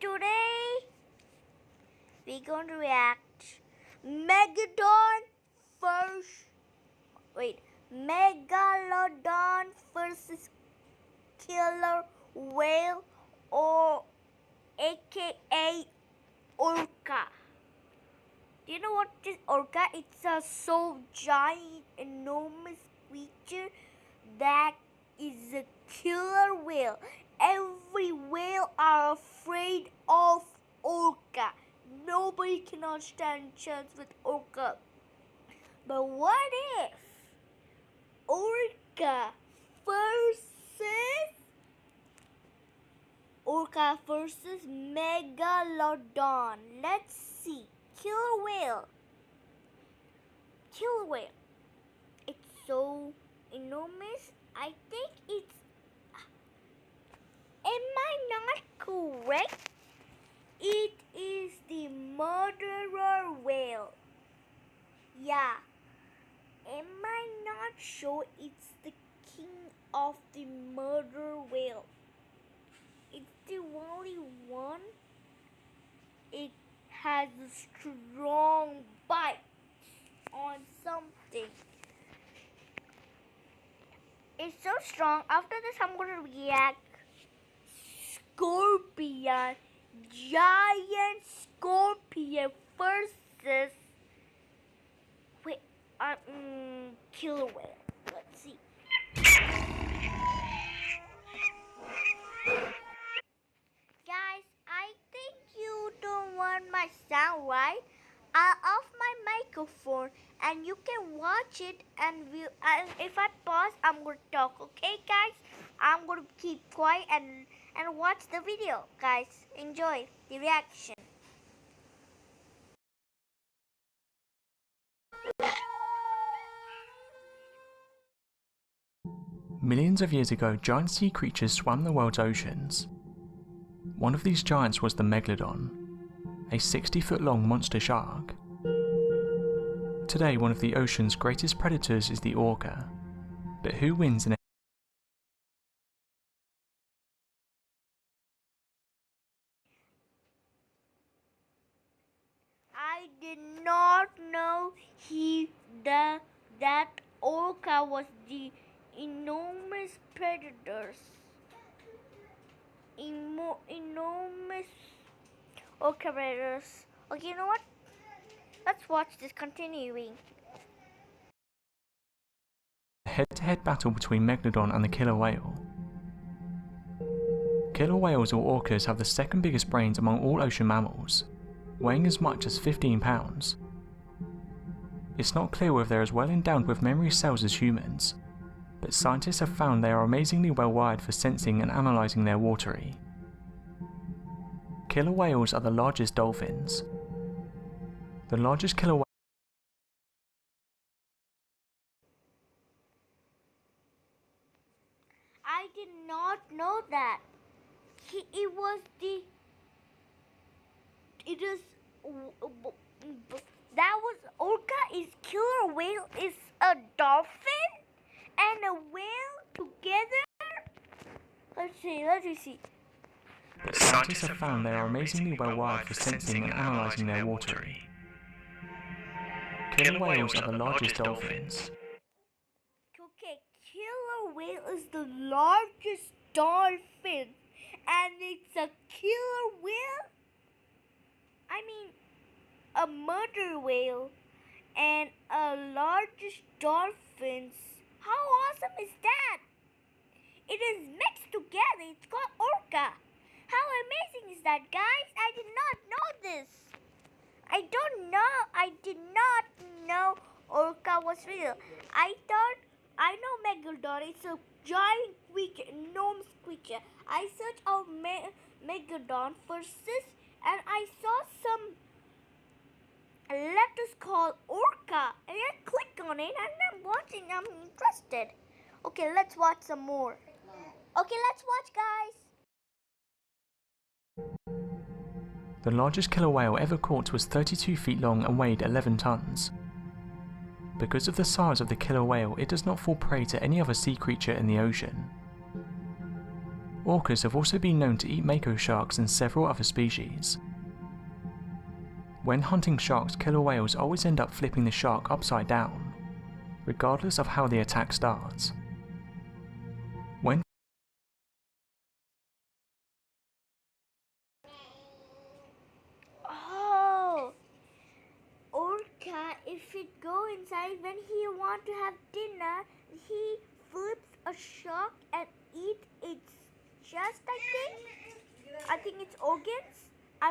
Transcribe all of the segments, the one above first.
Today we're going to react Megalodon first. Megalodon versus killer whale, or aka orca. Do you know what is orca? It's a so giant, enormous creature that is a killer whale. Every whale are afraid of orca. Nobody cannot stand chance with orca. But what if orca versus megalodon? Let's see. Killer whale. It's so enormous. I think it's. Am I not correct? It is the murderer whale. Yeah. Am I not sure it's the king of the murder whale? It's the only one. It has a strong bite on something. It's so strong. After this, I'm going to react Scorpion. Giant scorpion versus killer whale. Let's see. Guys, I think you don't want my sound, right? I'll off my microphone and you can watch it, and if I pause, I'm going to talk, okay guys? I'm going to keep quiet and watch the video. Guys, enjoy the reaction. Millions of years ago, giant sea creatures swam the world's oceans. One of these giants was the Megalodon, a 60-foot-long monster shark. Today, one of the ocean's greatest predators is the orca. But who wins in a I did not know that orca was the enormous predators. Enormous orca predators. Okay, you know what? Let's watch this continuing. head-to-head battle between Megalodon and the killer whale. Killer whales or orcas have the second biggest brains among all ocean mammals, weighing as much as 15 pounds. It's not clear whether they're as well endowed with memory cells as humans, but scientists have found they are amazingly well wired for sensing and analysing their watery. Killer whales are the largest dolphins. The largest killer whale I did not know that. That was orca is killer whale is a dolphin and a whale together. Let's see. but scientists have found they are amazingly well wired for sensing and analysing their watery. Killer whales are the largest dolphins. Okay, killer whale is the largest dolphin, and it's a killer whale. I mean, a murder whale and a largest dolphins. How awesome is that? It is mixed together. It's called orca. How amazing is that, guys? I did not know this. I did not know orca was real. I know Megalodon. It's a giant creature, enormous creature. I searched out Megalodon versus, and I saw some letters called orca, and I click on it and I'm watching. I'm interested. Okay, let's watch some more. Okay, let's watch, guys. The largest killer whale ever caught was 32 feet long and weighed 11 tons. Because of the size of the killer whale, it does not fall prey to any other sea creature in the ocean. Orcas have also been known to eat mako sharks and several other species. When hunting sharks, killer whales always end up flipping the shark upside down, regardless of how the attack starts. When Oh, orca, if it go inside when he want to have dinner, he flips a shark and eat its chest, I think it's organs.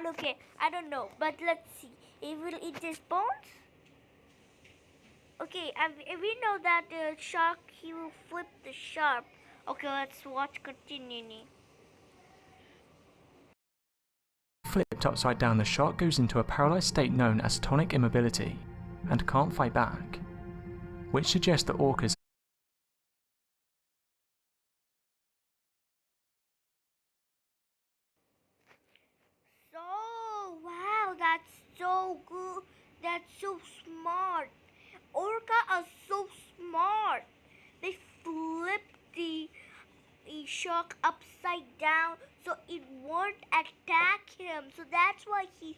Okay, I don't know, but let's see. It will eat his bones. Okay, and we know that the shark, he will flip the shark. Okay, let's watch continuing. flipped upside down, the shark goes into a paralyzed state known as tonic immobility and can't fight back, which suggests that orcas Wow, that's so good. That's so smart. Orca are so smart. They flip the shark upside down so it won't attack him. So that's why he's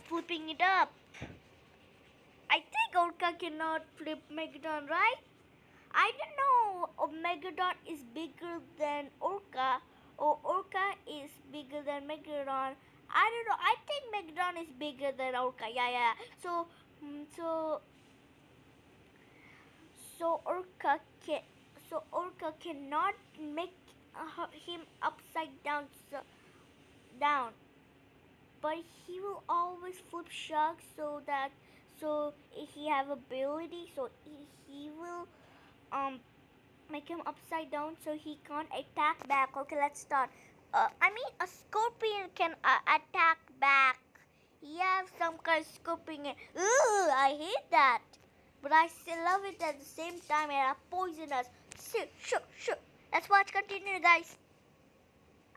flipping it up. I think orca cannot flip Megalodon, right? I don't know. Megalodon is bigger than orca, or orca is bigger than Megalodon. I don't know. I think Megalodon is bigger than orca. Yeah. So orca cannot make him upside down. But he will always flip sharks so he have ability. So he will make him upside down so he can't attack back. Okay, let's start. I mean, a scorpion can attack back. Yeah, some kind of scorpion. Ugh, I hate that. But I still love it at the same time, and are poisonous. Sure. Let's watch continue, guys.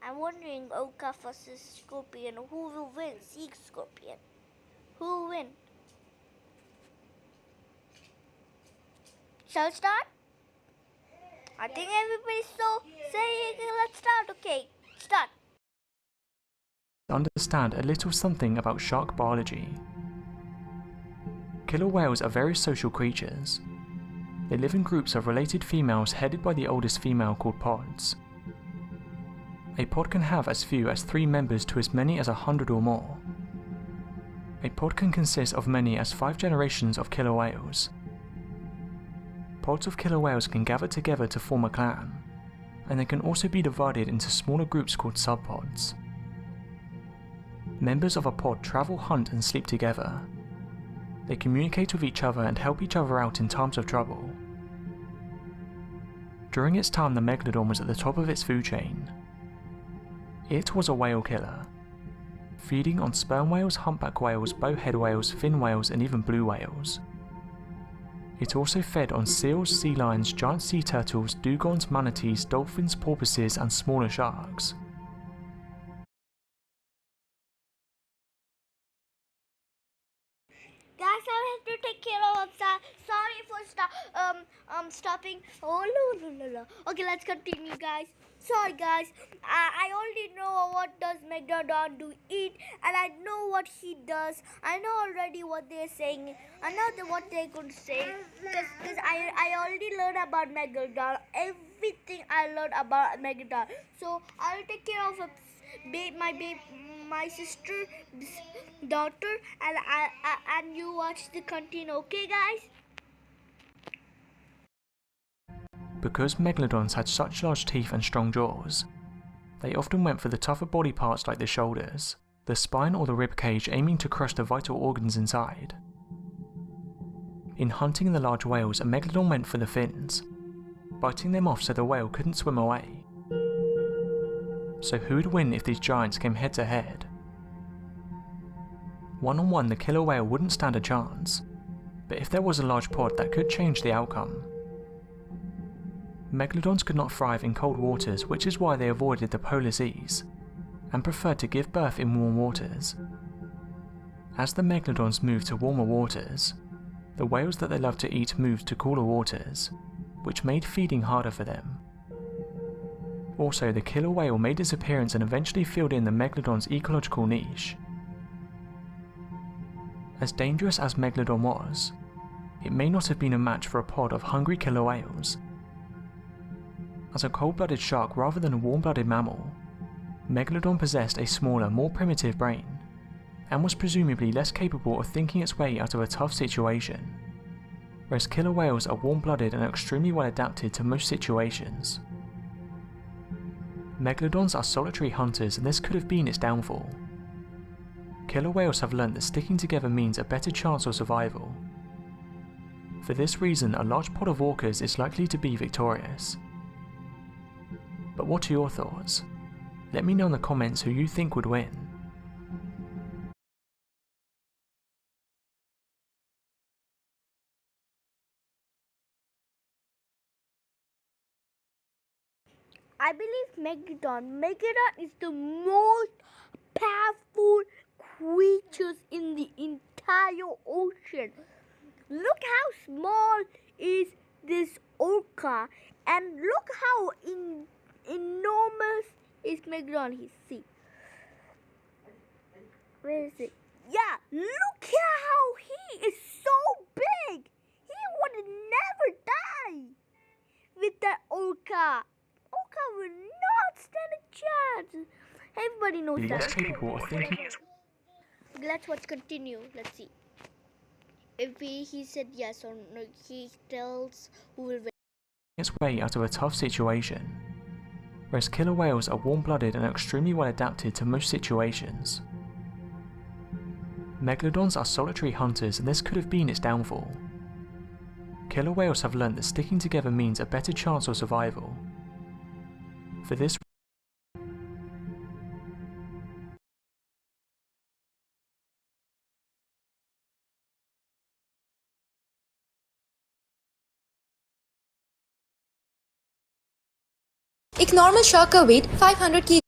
I'm wondering, orca versus scorpion, who will win? Sea scorpion. Who will win? Shall we start? I think everybody's so saying, let's start. Okay, start. understand a little something about shark biology. Killer whales are very social creatures. They live in groups of related females headed by the oldest female called pods. A pod can have as few as 3 members to as many as 100 or more. A pod can consist of many as 5 generations of killer whales. Pods of killer whales can gather together to form a clan, and they can also be divided into smaller groups called subpods. Members of a pod travel, hunt and sleep together. They communicate with each other and help each other out in times of trouble. During its time, the Megalodon was at the top of its food chain. It was a whale killer, feeding on sperm whales, humpback whales, bowhead whales, fin whales and even blue whales. It also fed on seals, sea lions, giant sea turtles, dugongs, manatees, dolphins, porpoises and smaller sharks. Guys, I have to take care of that. Sorry for stopping. Oh no. Okay, let's continue, guys. Sorry, guys. I already know what does Megalodon do eat, and I know what he does. I know already what they're saying. I know what they're going to say. Because I already learned about Megalodon. Everything I learned about Megalodon. So I'll take care of my sister, daughter, and you watch the content, okay, guys? Because Megalodons had such large teeth and strong jaws, they often went for the tougher body parts like the shoulders, the spine or the rib cage, aiming to crush the vital organs inside. In hunting the large whales, a Megalodon went for the fins, biting them off so the whale couldn't swim away. So who would win if these giants came head to head? One-on-one, the killer whale wouldn't stand a chance, but if there was a large pod, that could change the outcome. Megalodons could not thrive in cold waters, which is why they avoided the polar seas, and preferred to give birth in warm waters. As the Megalodons moved to warmer waters, the whales that they loved to eat moved to cooler waters, which made feeding harder for them. Also, the killer whale made its appearance and eventually filled in the Megalodon's ecological niche. As dangerous as Megalodon was, it may not have been a match for a pod of hungry killer whales. As a cold-blooded shark rather than a warm-blooded mammal, Megalodon possessed a smaller, more primitive brain, and was presumably less capable of thinking its way out of a tough situation, whereas killer whales are warm-blooded and extremely well adapted to most situations. Megalodons are solitary hunters, and this could have been its downfall. Killer whales have learnt that sticking together means a better chance of survival. For this reason, a large pod of orcas is likely to be victorious. But what are your thoughts? Let me know in the comments who you think would win. I believe Megalodon is the most powerful creatures in the entire ocean. Look how small is this orca, and look how enormous is Megalodon. See, where is it? Yeah, look how he is so big. He would never die with that orca. Orca will not stand a chance. Everybody knows that. Less capable of thinking. Let's watch continue. Let's see. If he said yes or no, he tells who will win. Its way out of a tough situation, whereas killer whales are warm-blooded and extremely well adapted to most situations. Megalodons are solitary hunters, and this could have been its downfall. Killer whales have learnt that sticking together means a better chance of survival. For this एक normal shark का wait 500 की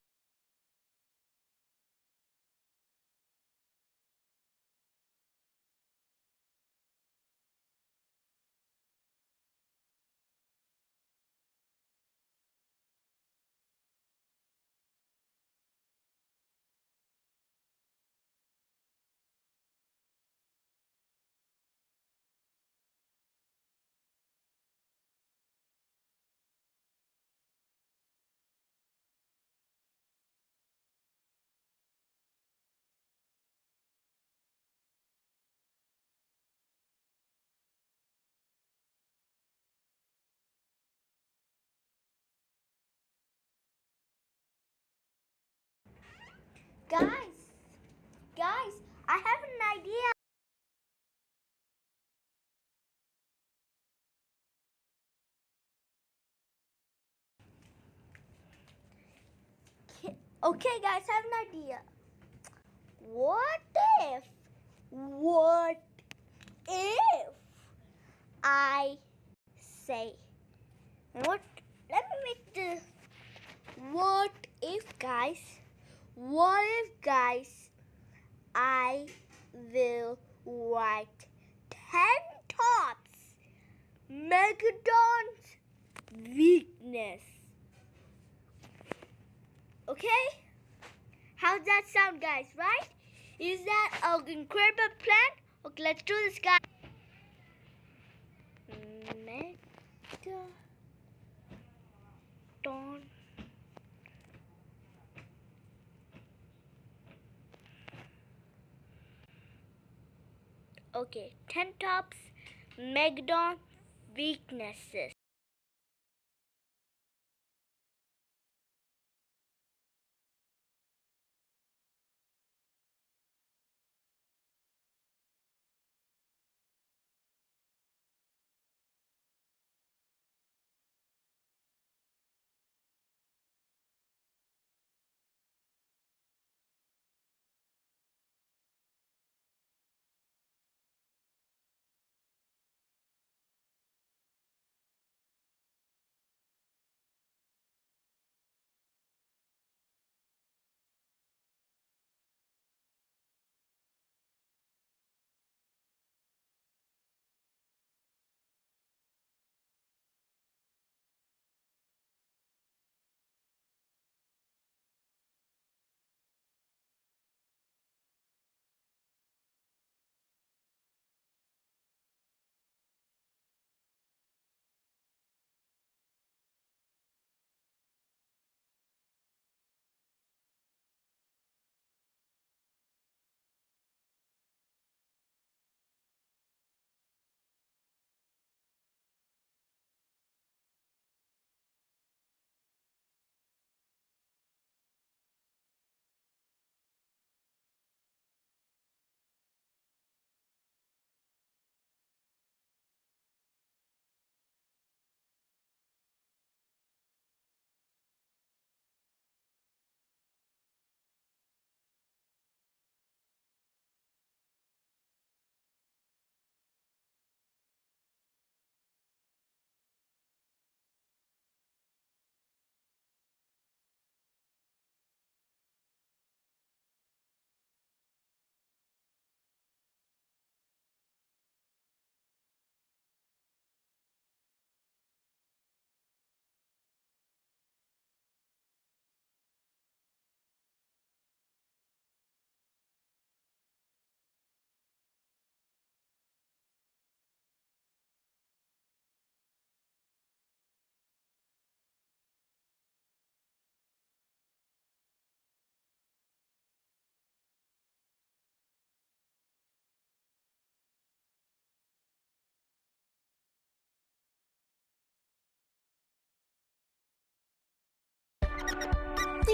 Guys, I have an idea. Okay, guys, I have an idea. What if I say, what? Let me make the. What if, guys? I will write 10 tops Megalodon's weakness. Okay? How's that sound, guys, right? Is that an incredible plan? Okay, let's do this, guys. Megalodon. Okay, 10 tops Megalodon weaknesses.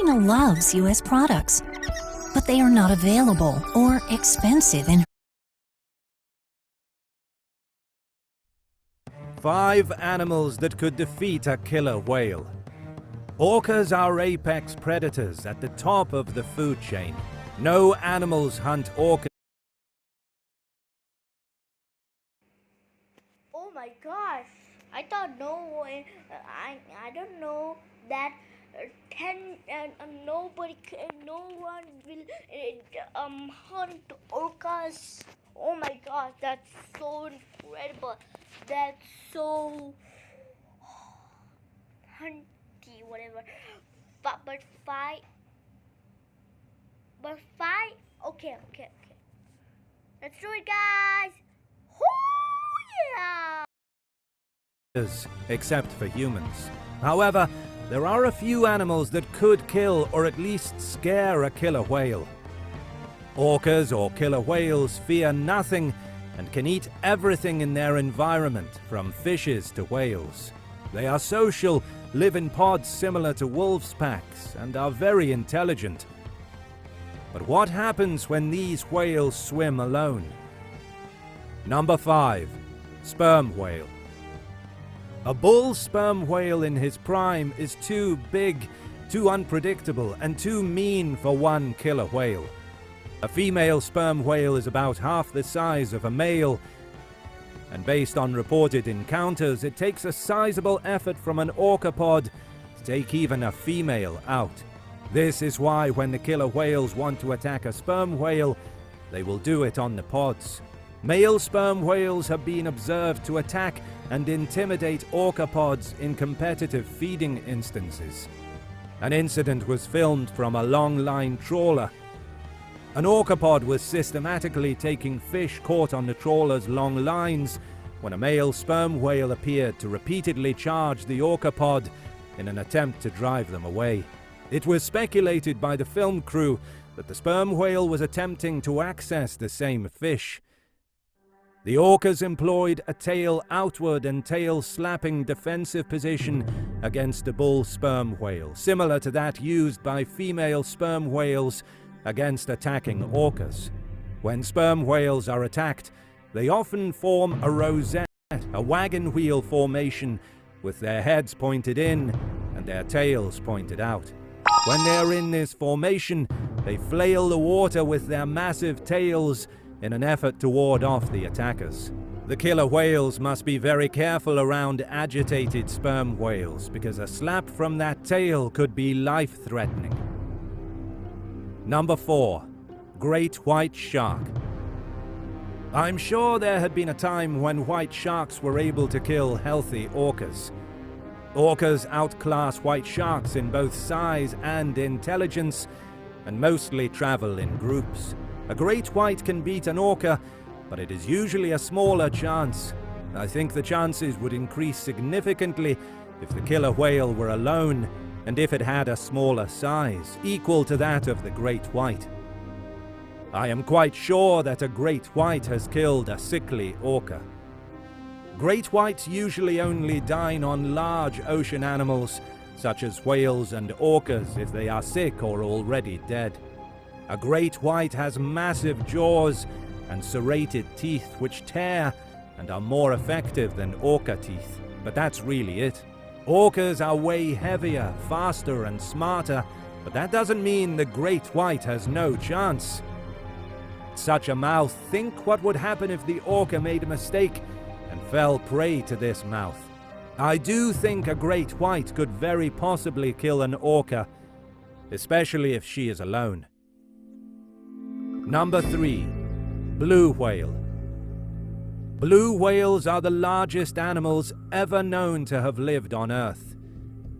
Marina loves U.S. products, but they are not available or expensive in 5 animals that could defeat a killer whale. Orcas are apex predators at the top of the food chain. No animals hunt orcas. Oh my gosh! I thought I don't know that no one will hunt orcas. Oh my gosh, that's so incredible. That's so hunty, whatever. But five. Okay. Let's do it, guys. Oh yeah. Except for humans. However, there are a few animals that could kill or at least scare a killer whale. Orcas or killer whales fear nothing and can eat everything in their environment, from fishes to whales. They are social, live in pods similar to wolves' packs, and are very intelligent. But what happens when these whales swim alone? Number 5. Sperm whale. A bull sperm whale in his prime is too big, too unpredictable, and too mean for one killer whale. A female sperm whale is about half the size of a male, and based on reported encounters, it takes a sizable effort from an orcapod to take even a female out. This is why when the killer whales want to attack a sperm whale, they will do it on the pods. Male sperm whales have been observed to attack and intimidate orcapods in competitive feeding instances. An incident was filmed from a long-line trawler. An orcapod was systematically taking fish caught on the trawler's long lines when a male sperm whale appeared to repeatedly charge the orcapod in an attempt to drive them away. It was speculated by the film crew that the sperm whale was attempting to access the same fish. The orcas employed a tail outward and tail slapping defensive position against the bull sperm whale, similar to that used by female sperm whales against attacking orcas. When sperm whales are attacked, they often form a rosette, a wagon wheel formation, with their heads pointed in and their tails pointed out. When they're in this formation, they flail the water with their massive tails in an effort to ward off the attackers. The killer whales must be very careful around agitated sperm whales, because a slap from that tail could be life-threatening. Number 4. Great white shark. I'm sure there had been a time when white sharks were able to kill healthy orcas. Orcas outclass white sharks in both size and intelligence, and mostly travel in groups. A great white can beat an orca, but it is usually a smaller chance. I think the chances would increase significantly if the killer whale were alone, and if it had a smaller size, equal to that of the great white. I am quite sure that a great white has killed a sickly orca. Great whites usually only dine on large ocean animals, such as whales and orcas, if they are sick or already dead. A great white has massive jaws and serrated teeth which tear and are more effective than orca teeth. But that's really it. Orcas are way heavier, faster and smarter, but that doesn't mean the great white has no chance. Such a mouth, think what would happen if the orca made a mistake and fell prey to this mouth. I do think a great white could very possibly kill an orca, especially if she is alone. Number 3. Blue whale. Blue whales are the largest animals ever known to have lived on Earth.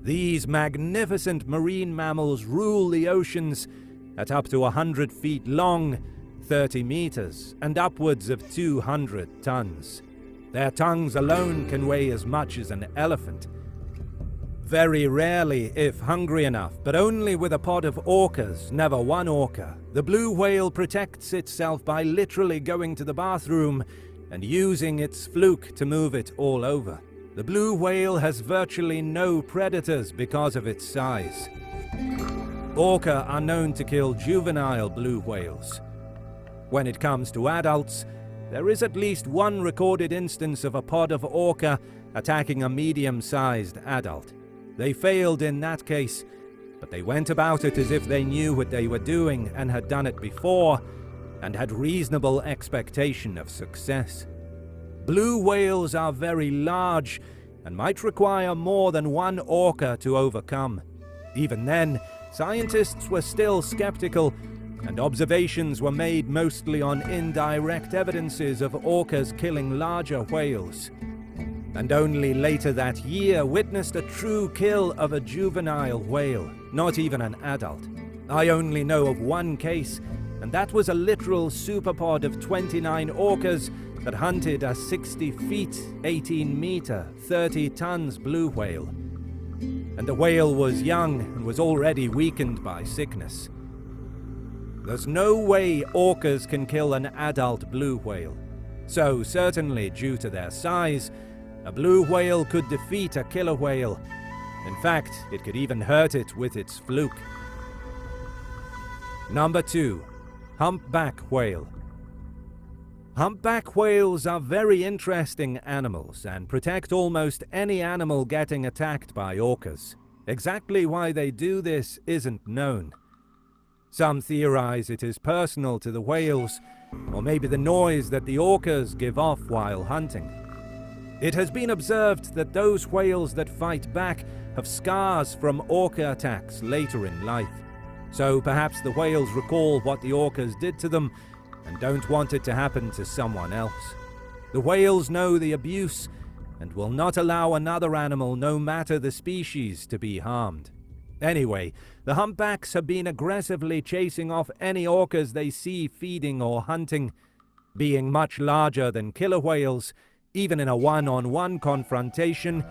These magnificent marine mammals rule the oceans at up to 100 feet long, 30 meters, and upwards of 200 tons. Their tongues alone can weigh as much as an elephant. Very rarely, if hungry enough, but only with a pod of orcas, never one orca, the blue whale protects itself by literally going to the bathroom and using its fluke to move it all over. The blue whale has virtually no predators because of its size. Orca are known to kill juvenile blue whales. When it comes to adults, there is at least one recorded instance of a pod of orca attacking a medium-sized adult. They failed in that case, but they went about it as if they knew what they were doing and had done it before, and had reasonable expectation of success. Blue whales are very large and might require more than one orca to overcome. Even then, scientists were still skeptical, and observations were made mostly on indirect evidences of orcas killing larger whales. And only later that year witnessed a true kill of a juvenile whale, not even an adult. I only know of one case, and that was a literal superpod of 29 orcas that hunted a 60 feet, 18 meter, 30 tons blue whale. And the whale was young and was already weakened by sickness. There's no way orcas can kill an adult blue whale. So certainly, due to their size, a blue whale could defeat a killer whale. In fact, it could even hurt it with its fluke. Number 2. Humpback whale. Humpback whales are very interesting animals and protect almost any animal getting attacked by orcas. Exactly why they do this isn't known. Some theorize it is personal to the whales, or maybe the noise that the orcas give off while hunting. It has been observed that those whales that fight back have scars from orca attacks later in life. So perhaps the whales recall what the orcas did to them and don't want it to happen to someone else. The whales know the abuse and will not allow another animal, no matter the species, to be harmed. Anyway, the humpbacks have been aggressively chasing off any orcas they see feeding or hunting. Being much larger than killer whales, even in a one-on-one confrontation,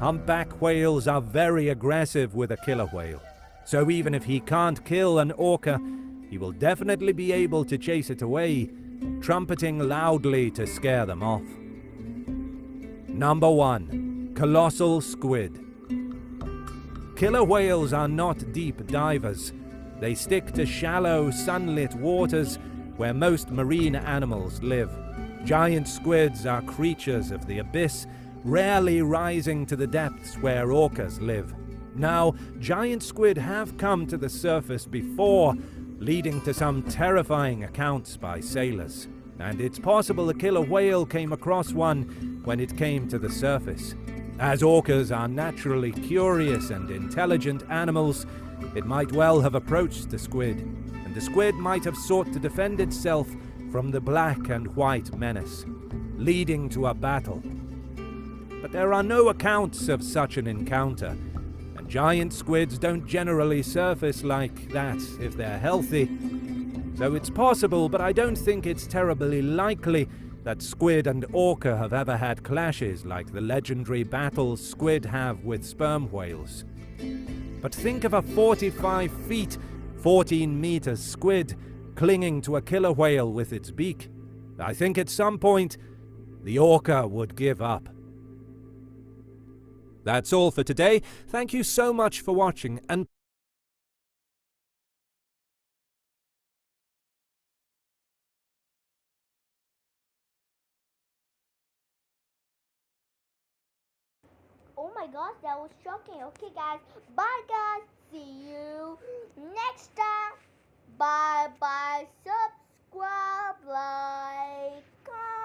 humpback whales are very aggressive with a killer whale. So even if he can't kill an orca, he will definitely be able to chase it away, trumpeting loudly to scare them off. Number 1. Colossal squid. Killer whales are not deep divers. They stick to shallow, sunlit waters where most marine animals live. Giant squids are creatures of the abyss, rarely rising to the depths where orcas live. Now, giant squid have come to the surface before, leading to some terrifying accounts by sailors. And it's possible a killer whale came across one when it came to the surface. As orcas are naturally curious and intelligent animals, it might well have approached the squid, and the squid might have sought to defend itself from the black and white menace, leading to a battle. But there are no accounts of such an encounter, and giant squids don't generally surface like that if they're healthy. So it's possible, but I don't think it's terribly likely, that squid and orca have ever had clashes like the legendary battles squid have with sperm whales. But think of a 45 feet, 14 meters squid clinging to a killer whale with its beak. I think at some point, the orca would give up. That's all for today. Thank you so much for watching, and Oh my gosh, that was shocking. Okay guys, bye guys. See you next time. Bye bye. Subscribe, like, comment.